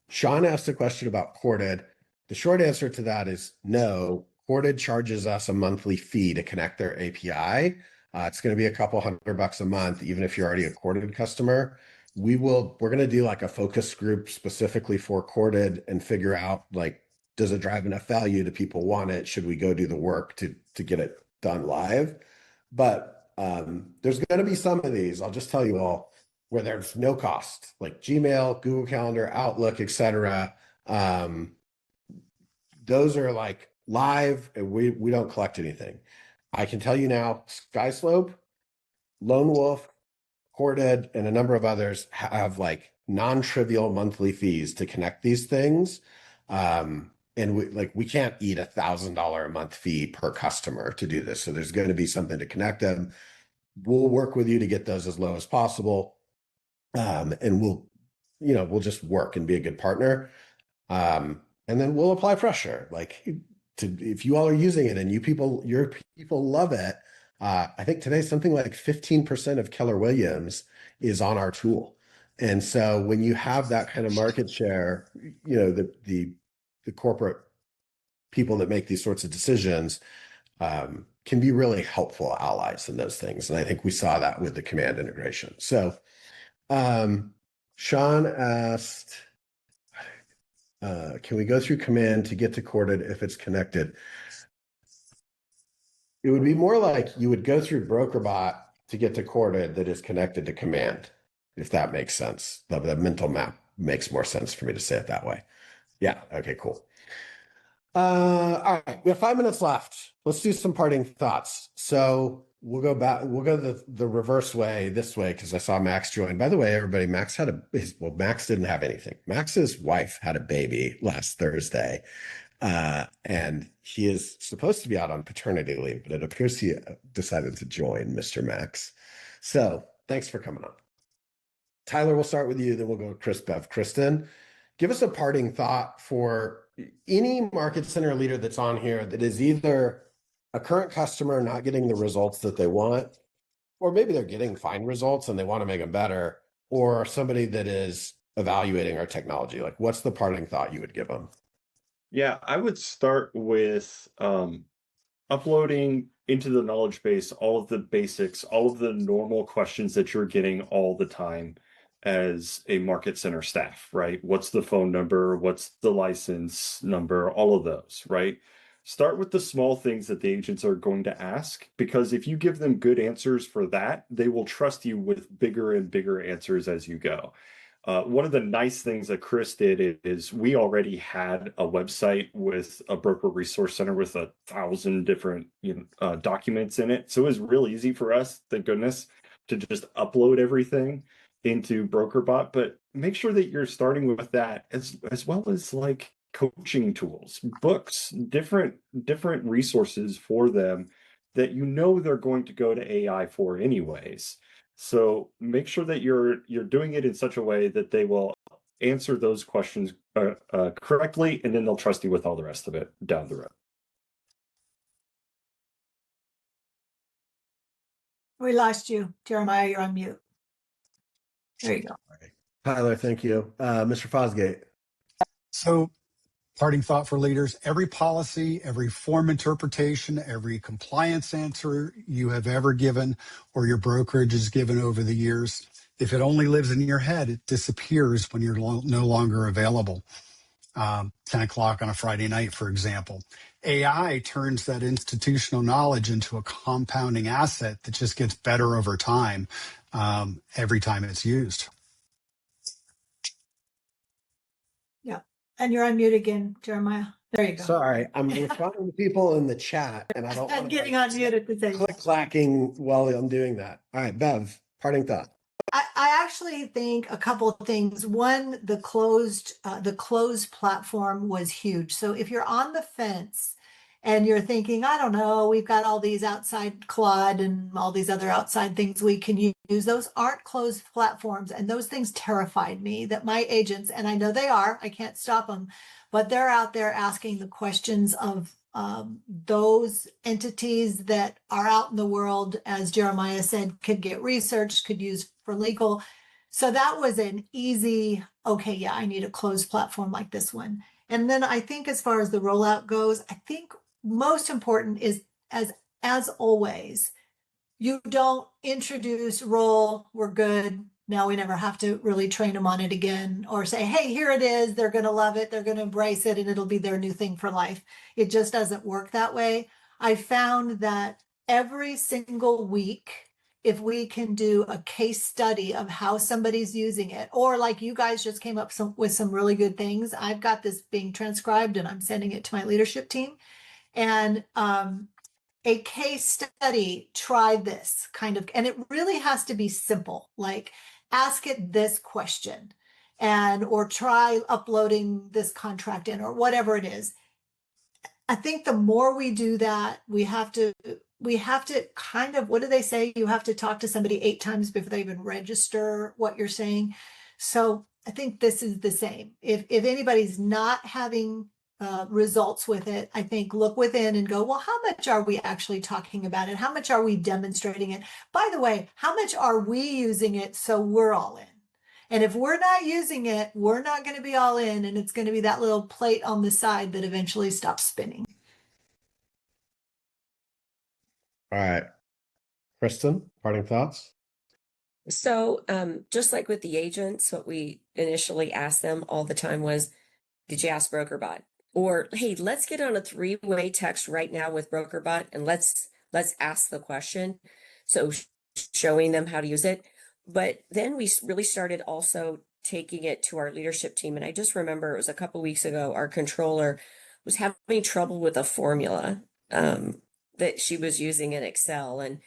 Speaker 1: Sean asked a question about Corded. The short answer to that is no. Corded charges us a monthly fee to connect their API. It's going to be a couple $100 a month, even if you're already a Corded customer. We're going to do like a focus group specifically for Corded and figure out like, does it drive enough value? Do people want it? Should we go do the work to get it done live? But there's going to be some of these, I'll just tell you all, where there's no cost, like Gmail, Google Calendar, Outlook, etc. Those are like live and we don't collect anything. I can tell you now, Skyslope, Lone Wolf, Corded, and a number of others have like non-trivial monthly fees to connect these things. And we can't eat $1,000 a month fee per customer to do this. So there's going to be something to connect them. We'll work with you to get those as low as possible. And we'll just work and be a good partner. And then we'll apply pressure. Like if you all are using it and your people love it, I think today something like 15% of Keller Williams is on our tool. And so when you have that kind of market share, the corporate people that make these sorts of decisions can be really helpful allies in those things. And I think we saw that with the Command integration. So Sean asked, can we go through Command to get to Corded if it's connected? It would be more like you would go through BrokerBot to get to Corded that is connected to Command, if that makes sense. The mental map makes more sense for me to say it that way. Yeah. Okay, cool. All right, we have 5 minutes left. Let's do some parting thoughts. So we'll go back, we'll go the reverse way, this way, because I saw Max join. By the way, everybody, Max didn't have anything. Max's wife had a baby last Thursday. And he is supposed to be out on paternity leave, but it appears he decided to join, Mr. Max. So thanks for coming on. Tyler, we'll start with you, then we'll go with Chris, Bev. Kristen, give us a parting thought for any market center leader that's on here that is either a current customer not getting the results that they want, or maybe they're getting fine results and they want to make them better, or somebody that is evaluating our technology. Like, what's the parting thought you would give them?
Speaker 2: Yeah, I would start with uploading into the knowledge base all of the basics, all of the normal questions that you're getting all the time as a market center staff, right? What's the phone number? What's the license number? All of those, right? Start with the small things that the agents are going to ask, because if you give them good answers for that, they will trust you with bigger and bigger answers as you go. One of the nice things that Chris did is we already had a website with a broker resource center with 1,000 different documents in it. So it was real easy for us, thank goodness, to just upload everything into BrokerBot. But make sure that you're starting with that as well as like coaching tools, books, different resources for them that they're going to go to AI for anyways. So make sure that you're doing it in such a way that they will answer those questions correctly, and then they'll trust you with all the rest of it down the road.
Speaker 4: We lost you, Jeremiah. You're on mute. There you go.
Speaker 1: Tyler, thank you. Mr. Fosgate.
Speaker 3: So, parting thought for leaders: every policy, every form interpretation, every compliance answer you have ever given or your brokerage has given over the years, if it only lives in your head, it disappears when you're no longer available. 10 o'clock on a Friday night, for example. AI turns that institutional knowledge into a compounding asset that just gets better over time, every time it's used.
Speaker 4: Yeah. And you're on mute again, Jeremiah. There you go.
Speaker 1: Sorry, I'm responding to people in the chat, and I don't
Speaker 4: I'm
Speaker 1: want
Speaker 4: getting on mute at the same time.
Speaker 1: click-clacking while I'm doing that. All right, Bev, parting thought.
Speaker 4: I actually think a couple of things. One, the closed platform was huge. So if you're on the fence and you're thinking, I don't know, we've got all these outside Claude and all these other outside things we can use. Those aren't closed platforms. And those things terrified me, that my agents, and I know they are, I can't stop them, but they're out there asking the questions of those entities that are out in the world, as Jeremiah said, could get researched, could use for legal. So that was an easy, okay, yeah, I need a closed platform like this one. And then I think as far as the rollout goes, I think most important is, as always, you don't introduce roll, we're good, now we never have to really train them on it again, or say, hey, here it is, they're going to love it, they're going to embrace it, and it'll be their new thing for life. It just doesn't work that way. I found that every single week, if we can do a case study of how somebody's using it, or like you guys just came up with some really good things, I've got this being transcribed and I'm sending it to my leadership team. And a case study, try this kind of, and it really has to be simple, like ask it this question, and or try uploading this contract in, or whatever it is. I think the more we do that, we have to kind of, what do they say? You have to talk to somebody 8 times before they even register what you're saying. So I think this is the same. If anybody's not having results with it, I think look within and go, well, how much are we actually talking about it? How much are we demonstrating it? By the way, how much are we using it so we're all in? And if we're not using it, we're not going to be all in, and it's going to be that little plate on the side that eventually stops spinning.
Speaker 1: All right. Kristen, parting thoughts?
Speaker 5: So, just like with the agents, what we initially asked them all the time was, did you ask BrokerBot? Or, hey, let's get on a three-way text right now with BrokerBot and let's ask the question. So showing them how to use it. But then we really started also taking it to our leadership team. And I just remember it was a couple weeks ago, our controller was having trouble with a formula that she was using in Excel. And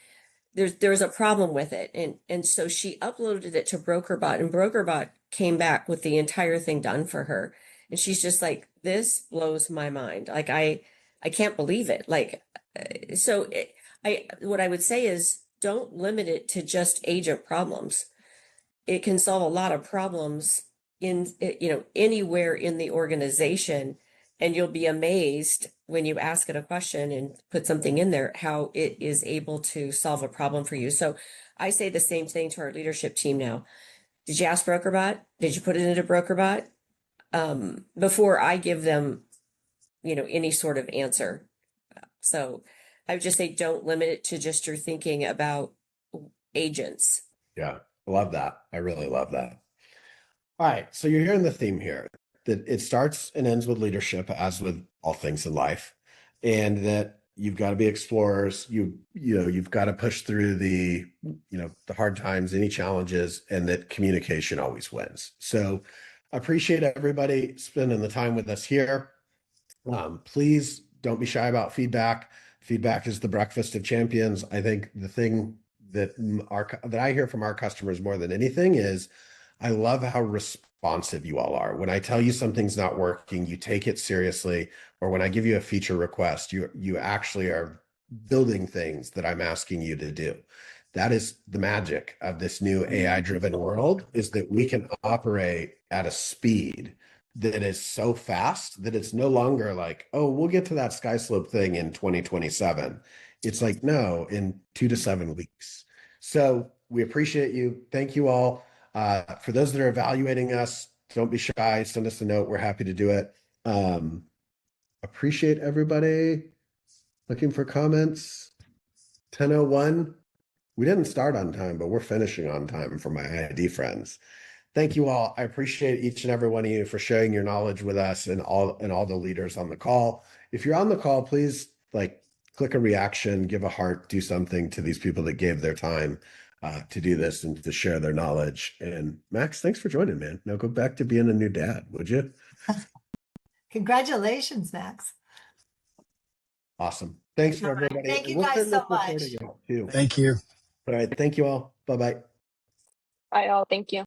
Speaker 5: there was a problem with it. And so she uploaded it to BrokerBot, and BrokerBot came back with the entire thing done for her. And she's just like, this blows my mind. Like, I can't believe it. Like, what I would say is don't limit it to just agent problems. It can solve a lot of problems in, anywhere in the organization. And you'll be amazed when you ask it a question and put something in there, how it is able to solve a problem for you. So I say the same thing to our leadership team now. Did you ask BrokerBot? Did you put it into BrokerBot? Before I give them, any sort of answer. So I would just say, don't limit it to just your thinking about agents.
Speaker 1: Yeah, I love that. I really love that. All right. So you're hearing the theme here, that it starts and ends with leadership, as with all things in life, and that you've got to be explorers. You've got to push through the hard times, any challenges, and that communication always wins. So I appreciate everybody spending the time with us here. Please don't be shy about feedback. Feedback is the breakfast of champions. I think the thing that I hear from our customers more than anything is, I love how responsive you all are. When I tell you something's not working, you take it seriously. Or when I give you a feature request, you actually are building things that I'm asking you to do. That is the magic of this new AI-driven world, is that we can operate at a speed that is so fast that it's no longer like, oh, we'll get to that sky slope thing in 2027. It's like, no, in 2 to 7 weeks. So we appreciate you. Thank you all. For those that are evaluating us, don't be shy. Send us a note. We're happy to do it. Appreciate everybody. Looking for comments. 10:01. We didn't start on time, but we're finishing on time for my ID friends. Thank you all. I appreciate each and every one of you for sharing your knowledge with us, and all the leaders on the call. If you're on the call, please click a reaction, give a heart, do something to these people that gave their time to do this and to share their knowledge. And Max, thanks for joining, man. Now go back to being a new dad, would you?
Speaker 4: Congratulations, Max.
Speaker 1: Awesome. Thanks for
Speaker 4: All right.
Speaker 1: everybody.
Speaker 4: Thank you
Speaker 1: We'll
Speaker 4: guys
Speaker 1: turn
Speaker 4: so
Speaker 1: this
Speaker 4: much.
Speaker 1: recording off, too.
Speaker 3: Thank you.
Speaker 1: All right. Thank you all. Bye-bye.
Speaker 6: Bye all. Thank you.